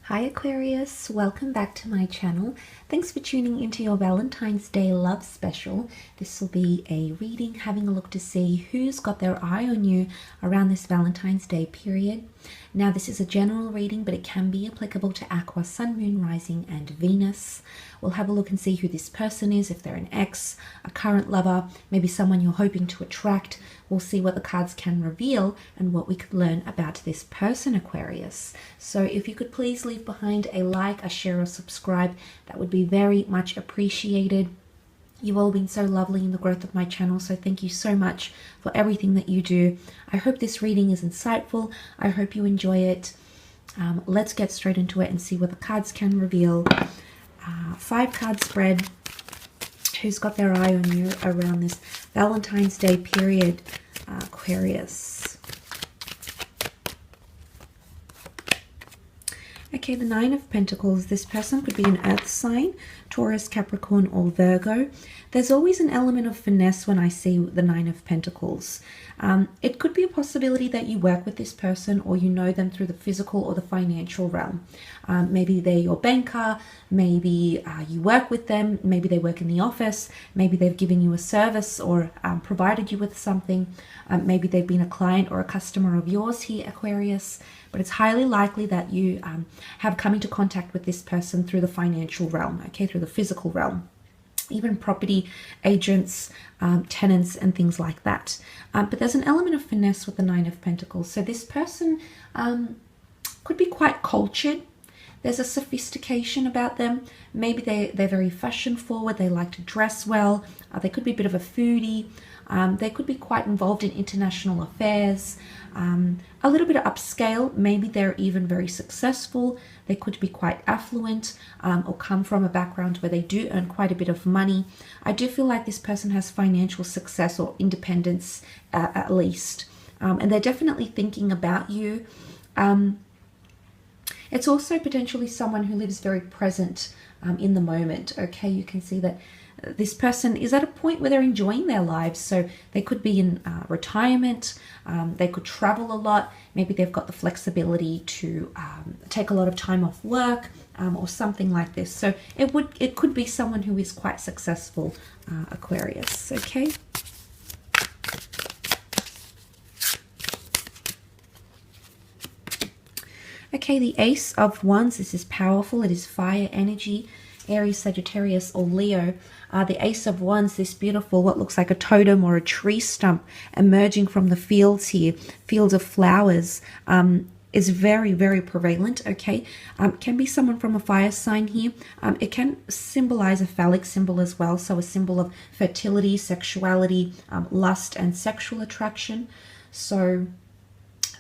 Hi Aquarius, welcome back to my channel. Thanks for tuning into your Valentine's Day love special. This will be a reading, having a look to see who's got their eye on you around this Valentine's Day period. Now this is a general reading, but it can be applicable to Aqua, Sun, Moon, Rising and Venus. We'll have a look and see who this person is, if they're an ex, a current lover, maybe someone you're hoping to attract. We'll see what the cards can reveal and what we could learn about this person, Aquarius. So if you could please leave behind a like, a share or subscribe, that would be very much appreciated. You've all been so lovely in the growth of my channel, so thank you so much for everything that you do. I hope this reading is insightful. I hope you enjoy it. Let's get straight into it and see what the cards can reveal. 5-card spread. Who's got their eye on you around this Valentine's Day period, Aquarius? Okay, the 9 of Pentacles. This person could be an earth sign, Taurus, Capricorn or Virgo. There's always an element of finesse when I see the 9 of Pentacles. It could be a possibility that you work with this person or you know them through the physical or the financial realm. Maybe they're your banker, maybe you work with them, maybe they work in the office, maybe they've given you a service or provided you with something. Maybe they've been a client or a customer of yours here, Aquarius. But it's highly likely that you have come into contact with this person through the financial realm, okay, through the physical realm. Even property agents, tenants and things like that. But there's an element of finesse with the 9 of Pentacles. So this person could be quite cultured. There's a sophistication about them. Maybe they're very fashion forward. They like to dress well. They could be a bit of a foodie. They could be quite involved in international affairs. A little bit of upscale. Maybe they're even very successful. They could be quite affluent or come from a background where they do earn quite a bit of money. I do feel like this person has financial success or independence at least. And they're definitely thinking about you. It's also potentially someone who lives very present in the moment. Okay, you can see that this person is at a point where they're enjoying their lives. So they could be in retirement. They could travel a lot. Maybe they've got the flexibility to take a lot of time off work or something like this. So it could be someone who is quite successful, Aquarius. Okay. Okay, the Ace of Wands. This is powerful. It is fire energy. Aries, Sagittarius or Leo. The Ace of Wands, this beautiful, what looks like a totem or a tree stump emerging from the fields here, fields of flowers, is very, very prevalent, okay? Can be someone from a fire sign here. It can symbolize a phallic symbol as well, so a symbol of fertility, sexuality, lust and sexual attraction. So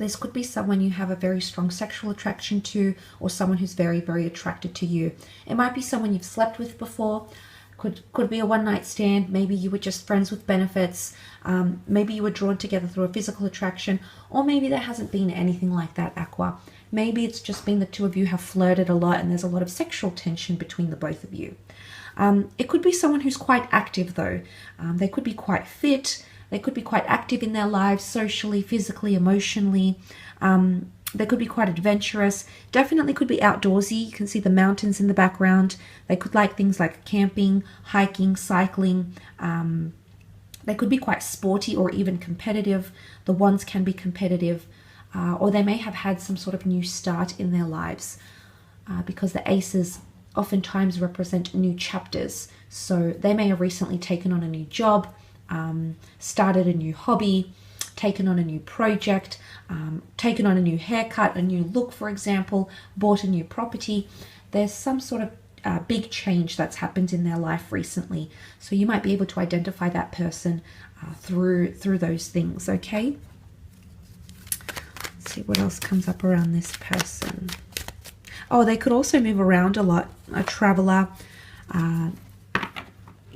this could be someone you have a very strong sexual attraction to, or someone who's very, very attracted to you. It might be someone you've slept with before. Could be a one-night stand. Maybe you were just friends with benefits. Maybe you were drawn together through a physical attraction, or maybe there hasn't been anything like that, Aqua. Maybe it's just been the two of you have flirted a lot and there's a lot of sexual tension between the both of you. It could be someone who's quite active though. They could be quite fit. They could be quite active in their lives, socially, physically, emotionally. They could be quite adventurous. Definitely could be outdoorsy. You can see the mountains in the background. They could like things like camping, hiking, cycling. They could be quite sporty or even competitive. The Wands can be competitive. Or they may have had some sort of new start in their lives. Because the aces oftentimes represent new chapters. So they may have recently taken on a new job, started a new hobby, taken on a new project, taken on a new haircut, a new look, for example, bought a new property. There's some sort of big change that's happened in their life recently. So you might be able to identify that person through those things, okay? Let's see what else comes up around this person. Oh, they could also move around a lot, a traveler.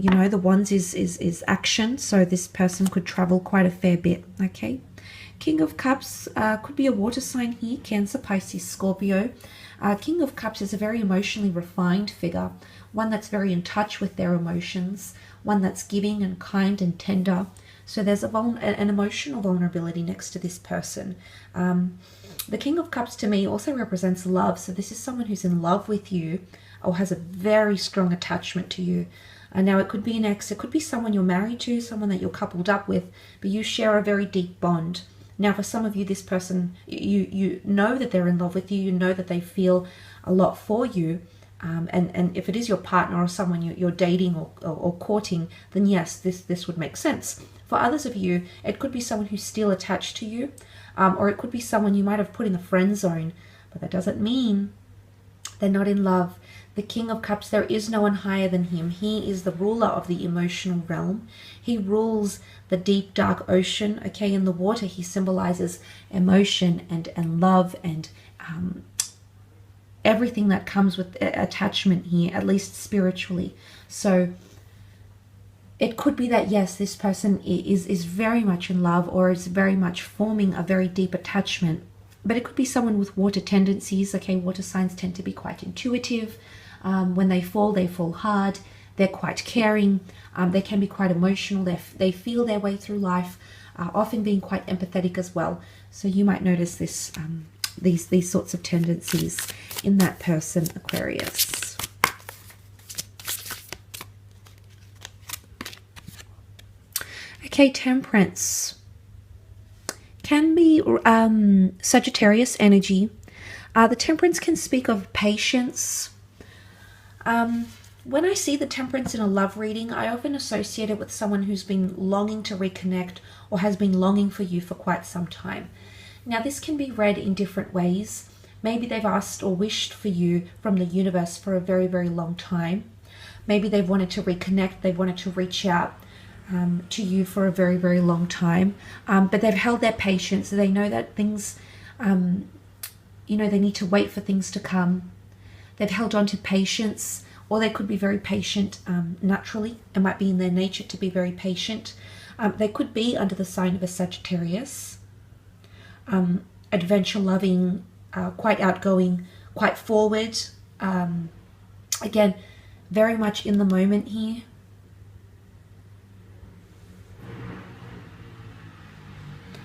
You know, the Wands is action, so this person could travel quite a fair bit, okay? King of Cups could be a water sign here, Cancer, Pisces, Scorpio. King of Cups is a very emotionally refined figure, one that's very in touch with their emotions, one that's giving and kind and tender. So there's an emotional vulnerability next to this person. The King of Cups to me also represents love. So this is someone who's in love with you or has a very strong attachment to you. Now it could be an ex, it could be someone you're married to, someone that you're coupled up with, but you share a very deep bond. Now for some of you, this person, you know that they're in love with you, you know that they feel a lot for you. And if it is your partner or someone you're dating or courting, then yes, this would make sense. For others of you, it could be someone who's still attached to you, or it could be someone you might have put in the friend zone, but that doesn't mean they're not in love. The King of Cups, there is no one higher than him. He is the ruler of the emotional realm. He rules the deep, dark ocean. Okay, in the water, he symbolizes emotion and love and everything that comes with attachment here, at least spiritually. So it could be that, yes, this person is very much in love or is very much forming a very deep attachment. But it could be someone with water tendencies. Okay, water signs tend to be quite intuitive. When they fall hard. They're quite caring. They can be quite emotional. They feel their way through life, often being quite empathetic as well. So you might notice this, these sorts of tendencies in that person, Aquarius. Okay, Temperance can be Sagittarius energy. The Temperance can speak of patience. When I see the Temperance in a love reading, I often associate it with someone who's been longing to reconnect or has been longing for you for quite some time. Now, this can be read in different ways. Maybe they've asked or wished for you from the universe for a very, very long time. Maybe they've wanted to reconnect. They've wanted to reach out to you for a very, very long time. But they've held their patience. They know that things, they need to wait for things to come. They've held on to patience, or they could be very patient naturally. It might be in their nature to be very patient. They could be under the sign of a Sagittarius, adventure-loving, quite outgoing, quite forward. Again, very much in the moment here.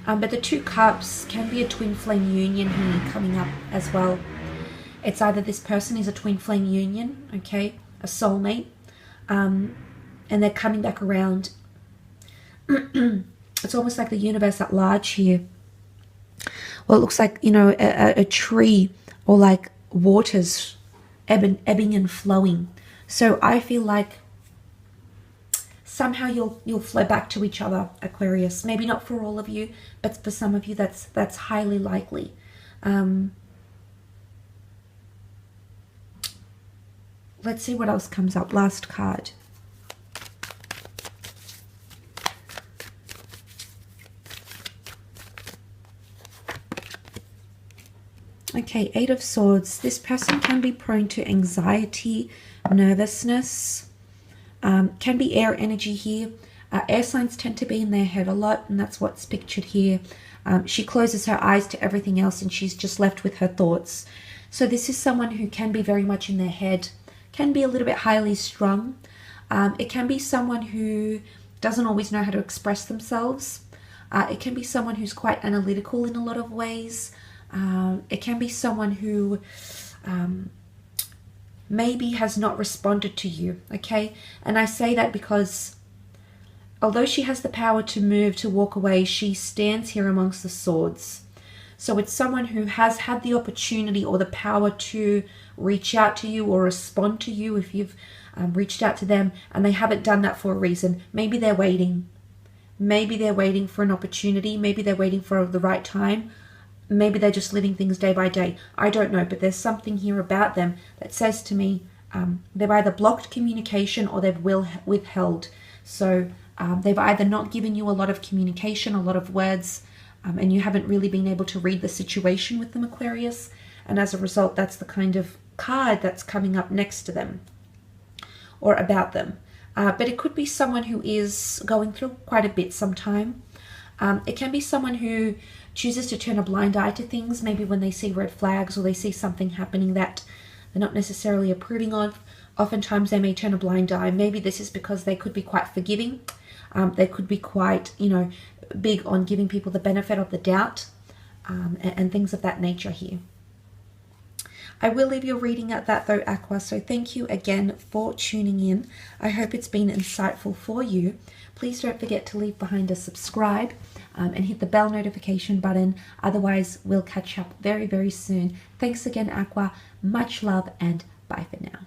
But the Two Cups can be a twin flame union here coming up as well. It's either this person is a twin flame union, okay, a soulmate, and they're coming back around. It's almost like the universe at large here. Well, it looks like, a tree or like waters ebbing and flowing. So I feel like somehow you'll flow back to each other, Aquarius. Maybe not for all of you, but for some of you that's highly likely. Let's see what else comes up. Last card. Okay, Eight of Swords. This person can be prone to anxiety, nervousness. Can be air energy here. Air signs tend to be in their head a lot, and that's what's pictured here. She closes her eyes to everything else, and she's just left with her thoughts. So this is someone who can be very much in their head, can be a little bit highly strung. It can be someone who doesn't always know how to express themselves. It can be someone who's quite analytical in a lot of ways. It can be someone who maybe has not responded to you, okay? And I say that because although she has the power to move, to walk away, she stands here amongst the swords. So it's someone who has had the opportunity or the power to reach out to you or respond to you if you've reached out to them, and they haven't done that for a reason. Maybe they're waiting. Maybe they're waiting for an opportunity. Maybe they're waiting for the right time. Maybe they're just living things day by day. I don't know, but there's something here about them that says to me they've either blocked communication or they've withheld. So they've either not given you a lot of communication, a lot of words, and you haven't really been able to read the situation with them, Aquarius. And as a result, that's the kind of card that's coming up next to them or about them. But it could be someone who is going through quite a bit sometime. It can be someone who chooses to turn a blind eye to things, maybe when they see red flags or they see something happening that they're not necessarily approving of. Oftentimes they may turn a blind eye. Maybe this is because they could be quite forgiving. They could be quite, you know, big on giving people the benefit of the doubt, and things of that nature here. I will leave your reading at that though, Aqua, so thank you again for tuning in. I hope it's been insightful for you. Please don't forget to leave behind a subscribe and hit the bell notification button. Otherwise, we'll catch up very, very soon. Thanks again, Aqua. Much love and bye for now.